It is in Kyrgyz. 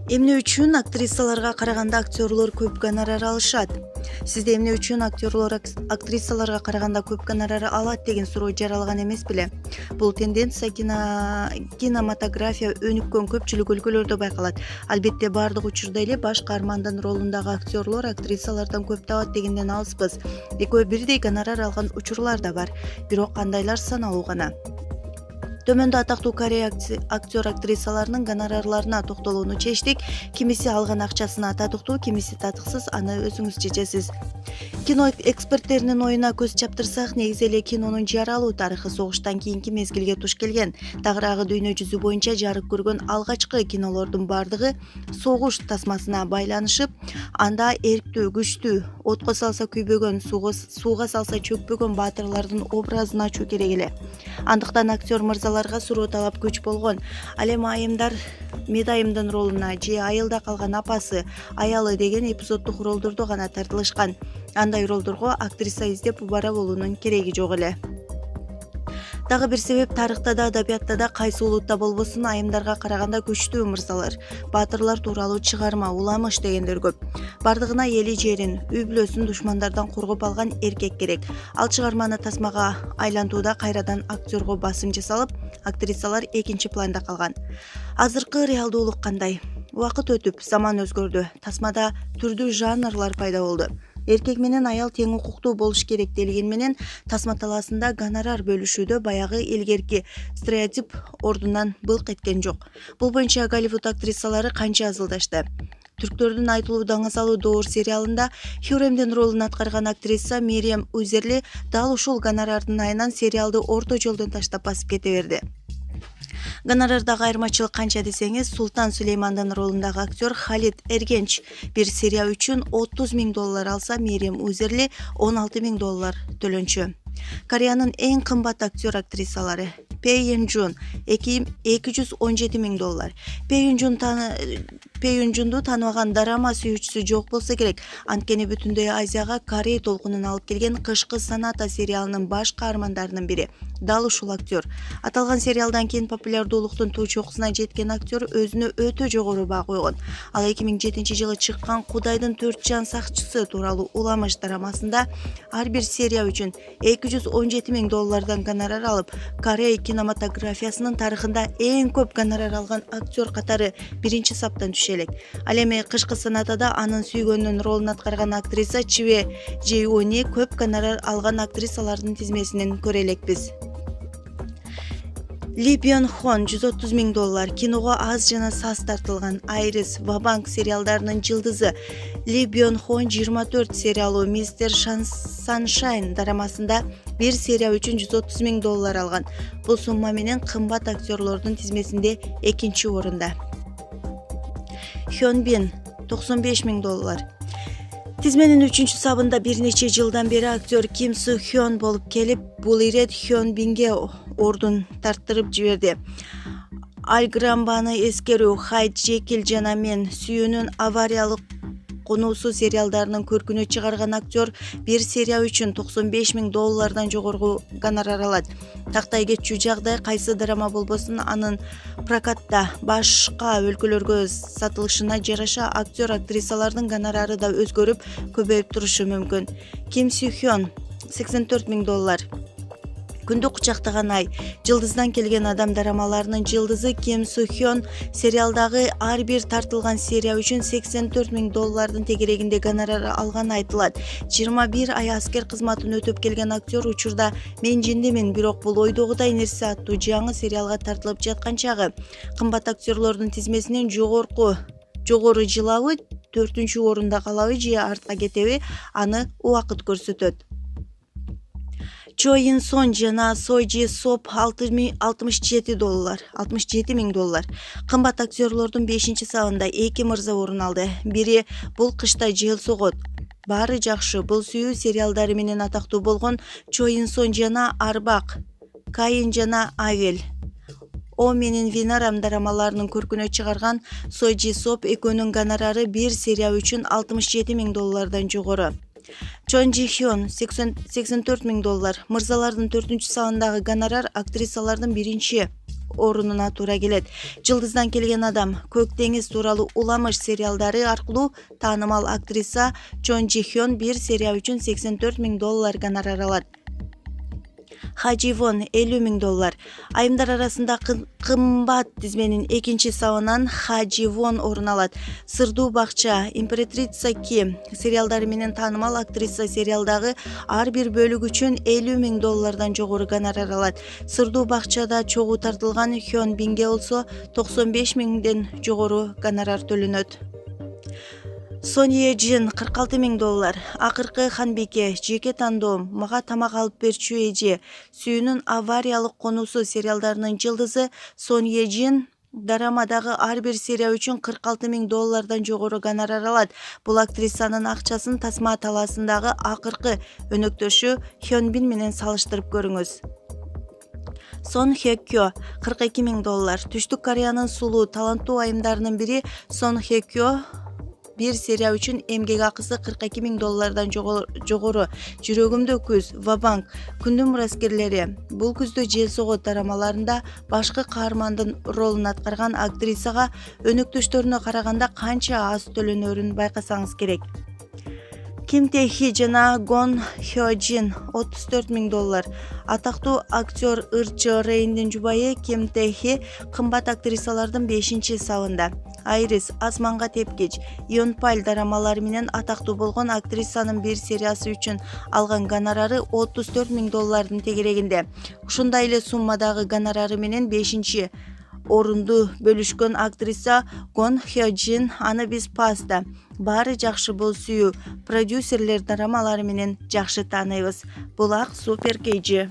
Эмне үчүн актрисаларга караганда актерлор көп гонорар алышат? Сизде эмне үчүн актерлор актрисаларга караганда көп гонорар алат деген суроо жаралган эмес беле? Бул тенденция кинематография өнүккөн көпчүлүк өлкөлөрдө байкалат. Албетте баардык учурда эле баш каармандын ролундагы актерлор актрисалардан көп табат дегенден алыспыз. Экөө бирдей гонорар алган учурлар да бар, бирок кандайлар саналуу гана. Төмөндө атактуу Корея актер актрисаларынын гонорарларына токтолууну чечтик. Кимиси алган акчасына татыктуу, кимиси татыксыз, аны өзүңүз чечесиз. Кино эксперттеринин оюна көз чаптырсак, негизи эле кинонун жаралуу тарыхы согуштан кийинки мезгилге туш келген. Тагыраагы дүйнө жүзү боюнча жарык көргөн алгачкы кинолордун бардыгы согуш тасмасына байланышып, анда эрктүү, күчтүү, отко салса күйбөгөн, сууга салса чөкпөгөн баатырлардын образын ачуу керек эле. Андыктан актер мырзаларга суроо талап күч болгон. Ал эми айымдар Медайымдын ролуна же айылда калган апасы, аялы деген эпизоддук ролдордо гана тартылышкан. Андай ролдорго актриса издеп убара болуунун кереги жок эле. Дагы бир себеп, тарыхта да, адабиятта да, кайсы улутта болбосун айымдарга караганда күчтүү мырзалар, баатырлар тууралуу чыгарма, уламыш дегендер көп. Бардыгына эли жерин, үй бүлөсүн душмандардан коргоп алган эркек керек. Ал чыгарманы тасмага айлантууда кайрадан актерго басым жасалып, актрисалар экинчи планда калган. Азыркы реалдуулук кандай? Убакыт өтүп, заман өзгөрдү. Тасмада түрдүү жанрлар пайда болду. Эркек менен аял тең укуктуу болуш керек делген менен тасма талаасында гонорар бөлүшүүдө баягы илгерки стереотип ордунан былк эткен жок. Бул боюнча Голливуд актрисалары канча азылдашты. Түрктөрдүн айтылуу даңазалуу Доор сериалында Хюремдин ролун аткарган актриса Мерием Узерли дал ушул гонорардын айынан сериалды орто жолдон таштап басып кете берди. Гонорардагы айырмачылык канча десеңиз, Султан Сулеймандын ролундагы актер Халид Эргенч бир серия үчүн $30,000 алса, Мерием Узерли $16,000 төлөнчү. Кореянын эң кымбат актер актрисалары Пэй Юнжун $217,000. Пэй Юнжунду тааныбаган драма сүйүүчүсү жок болсо керек. Анткени бүтүндөй Азияга Корей толкунун алып келген Кышкы Саната сериалынын баш каармандарынын бири дал ушул актер. Аталган сериалдан кийин популярдуулуктун туу чокусуна жеткен актер өзүнө өтө жогору баа койгон. Ал 2007-жылы чыккан Кудайдын 4 жан сакчысы тууралуу уламыш драмасында ар бир серия үчүн $217,000 гонорар алып, Корея кинематографиясынын тарыхында эң көп гонорар алган актер катары биринчи саптан түшө элек. Ал эми Кышкы Санатада анын сүйгөнүнүн ролун аткарган актриса Чиве Джейуни көп гонорар алган актрисалардын тизмесинен көрө элекпиз. Ли Бён Хон $130,000. Киного аз жана саз тартылган Айрис, Вабанк сериалдарынын жылдызы. Ли Бён Хон 24 сериалуу Мистер Саншайн драмасында бир серия үчүн $130,000 алган. Бул сумма менен кымбат актерлордун тизмесинде экинчи орунда. Хён Бин $95,000. Тизменин 3-чү сабында бир нече жылдан бери актер Ким Су Хён болуп келип, бул ирет Хён Бинге ордун тарттырып жиберди. Альграмбаны эскерүү, Хайд Джекил жана мен сүйүүнүн авариялык конуусу сериалдарынын көркүнө чыгарган актер бир серия үчүн $95,000 жогору гонорар алат. Тактай кетчү жагдай кайсы драма болбосун, анын прокатта башка өлкөлөргө сатылышына жараша актер актрисалардын гонорары да өзгөрүп, көбөйүп турушу мүмкүн. Ким Су Хён $84,000. Күндү кучактаган ай, Жылдыздан келген адам драмаларынын жылдызы Ким Су Хён сериалдагы ар бир тартылган серия үчүн $84,000 тегерегинде гонорар алганы айтылат. 21 ай аскер кызматын өтөп келген актер учурда мен жиндимин, бирок бул ойдогудай нерсе аттуу жаңы сериалга тартылып жаткан чагы. Кымбат актерлордун тизмесинен жогору жылабы, 4-чү орунда калабы же артка кетеби, аны убакыт көрсөтөт. Чо Ин Сон жана Сой Джи Соп $67,000. Кымбат актерлордун 5-чи сабында 2 мырза орун алды. Бири бул кышта жел согот, баары жакшы, бул сүйүү сериалдары менен атактуу болгон Чо Ин Сон жана Арбак, Кайын жана Авел. О менин Винарам драмаларынын көркүнө чыгарган Сой Джи Соп экөөнүн гонорары бир серия үчүн $67,000 жогору. Чон Джи Хён $84,000. Мырзалардын 4-чү сабындагы гонорар актрисалардын биринчи орунуна туура келет. Жылдыздан келген адам Көк деңиз тууралуу Уламыш сериалдары аркылуу таанымал актриса Чон Жи Хён бир серия үчүн $84,000 гонорар алат. Ха Жи Вон $50,000. Айымдар арасында кымбат тизменин экинчи сабынан Ха Жи Вон орун алат. Сырдуу бакча, Императрица Ки сериалдары менен таанымал актриса сериалдагы ар бир бөлүк үчүн $50,000 жогору гонорар алат. Сырдуу бакчада чогуу тартылган Хён Бинге болсо $95,000 жогору гонорар төлөнөт. Сон Е Джин $46,000. Акыркы Ханбике, Жеке тандоом, Мага тамак алып берчү эже, Сүйүүнүн авариялык конусу сериалдарынын жылдызы Сон Е Джин дорамадагы ар бир серия үчүн $46,000 жогору гонорар алат. Бул актрисанын акчасын Тасма талаасындагы акыркы өнөктөшү Хёнбин менен салыштырып көрүңүз. Сон Хе Кё $42,000. Түштүк Кореянын сулуу, таланттуу айымдарынын бири Сон Хе Кё бир серия үчүн эмгек акысы $42,000 жогору. Жүрөгүмдө күз, Вабанк, Күндүн мураскерлери, Бул күздө жел согот дорамаларында башкы каармандын ролун аткарган актрисага өнөктөштөрүнө караганда канча аз төлөнөрүн байкасаңыз керек. Ким Тэ Хи жана Гон Хё Джин $34,000. Атактуу актер Ыр Чо Рейндин жубайы Ким Тэ Хи кымбат актрисалардын 5-сабында. Айрис, Асманга тепкич, Ионпаль дорамалары менен атактуу болгон актрисанын бир сериясы үчүн алган гонорары $34,000 тегерегинде. Ушундай эле суммадагы гонорары менен 5 орунду бөлүшкөн актриса Гон Хё Джин аны биз Паста, Баары жакшы бол сүйүү, продюсерлер дорамалары менен жакшы тааныйбыз. Бул ак Супер KG.